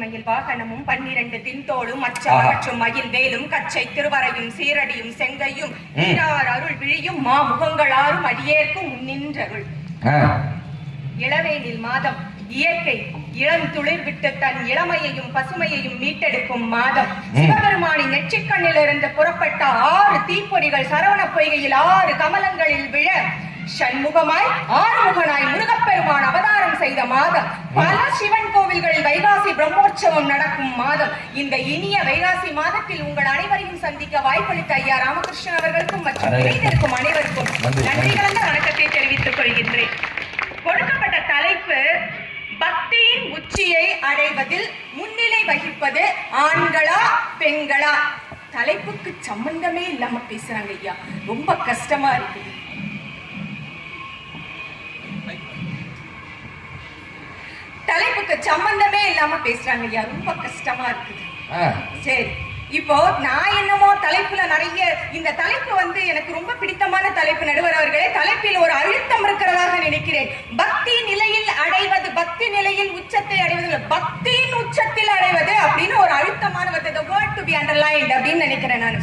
மயில் வாகனமும் 12 தின்தோளும் மச்சம் மற்றும் மயில் வேலும் கச்சை திருவரையும் சீரடியும் செங்கையும் நீரார் அருள் விழியும் மா முகங்களாரும் அடியேற்கும் முன்னின்றருள். இளவேனில் மாதம் இயற்கை இளம் துளிர் விட்டு தன் இளமையையும் பசுமையையும் மீட்டெடுக்கும் மாதம். சிவபெருமானின் நெற்றிக்கண்ணில் இருந்து புறப்பட்ட 6 தீப்பொறிகள் சரவண பொய்கையில் 6 கமலங்களில் விழ சண்முகமாய் ஆறுமுகனாய் முருகப்பெருமான் அவதாரம் செய்த மாதம். பல சிவன் கோவில்களில் வைகாசி பிரம்மோற்சவம் நடக்கும் மாதம். இந்த இனிய வைகாசி மாதத்தில் உங்கள் அனைவரையும் சந்திக்க வாய்ப்பளித்த ஐயா ராமகிருஷ்ணன் அவர்களுக்கும் மற்றும் இணைந்திருக்கும் அனைவருக்கும் நன்றி கலந்த வணக்கத்தை தெரிவித்துக் கொள்கின்றேன். கொடுக்கப்பட்ட தலைப்பு பக்தியின் உச்சியை அடைவதில் முன்னிலை வகிப்பது ஆண்களா பெண்களா? தலைப்புக்கு சம்பந்தமே இல்லாம பேசுறாங்க ஐயா, ரொம்ப கஷ்டமா இருக்குது. தலைப்புக்கு சம்பந்தமே இல்லாம பேசுறாங்க ஐயா, ரொம்ப கஷ்டமா இருக்குது. சரி, இப்போ நான் என்னமோ தலைப்புல நிறைய இந்த தலைப்பு எனக்கு ரொம்ப பிடித்தமான தலைப்பு. நடுவர் அவர்களே, தலைப்பில் ஒரு அழுத்தம் இருக்கிறதாக நினைக்கிறேன். பக்தி நிலையில் அடைவது, பக்தி நிலையில் உச்சத்தை அடைவது, பக்தியின் உச்சத்தில் அடைவது அப்படின்னு ஒரு அழுத்தமான word to be underlined அப்படின்னு நினைக்கிறேன் நான்.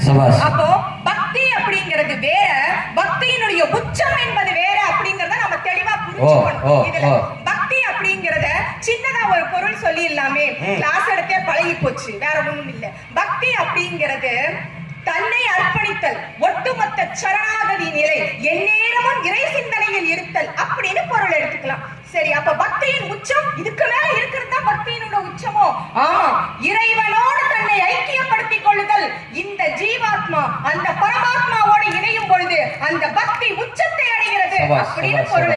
அப்போ பக்தி அப்படிங்கிறது வேற, பக்தியினுடைய உச்சம் என்பது வேற அப்படிங்கறத நம்ம தெளிவா புரிஞ்சுக்கணும். இதுல பக்தி அப்படிங்கறத சின்னதா ஒரு பொருள் சொல்லி இல்லாமே கிளாஸ் எடுத்தே பழகி போச்சு, வேற ஒண்ணும் இல்ல. பக்தி அப்படிங்கிறது தன்னை அர்ப்பணித்தல், ஒட்டுமொத்த சரணாகதி நிலை, எந்நேரமும் இறை சிந்தனையில் இருத்தல் அப்படின்னு பொருள் எடுத்துக்கலாம். சரி, அப்ப பக்தியின் உச்சம் இதுக்கு மேல இருக்கிறதா பக்தியினோட உச்சமோ? ஆமா, இறைவனோடு தன்னை ஐக்கியப்படுத்திக் கொள்ளுதல். இந்த ஜீவாத்மா அந்த பரமாத்மாவோடு இணையும் பொழுது அந்த பக்தி உச்சத்தை அடைகிறது அப்படின்னு பொருள்.